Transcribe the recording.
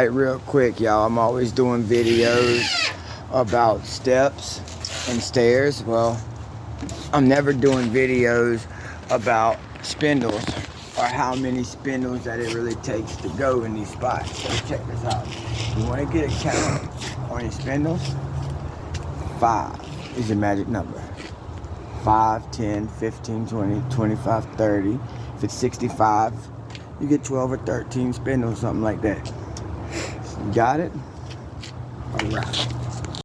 Real quick, y'all, I'm always doing videos about steps and stairs. Well, I'm never doing videos about spindles or how many spindles that it really takes to go in these spots. So check this out. You want to get a count on your spindles? 5 is your magic number. 5, 10, 15, 20, 25, 30. If it's 65, you get 12 or 13 spindles, something like that. You got it? All right.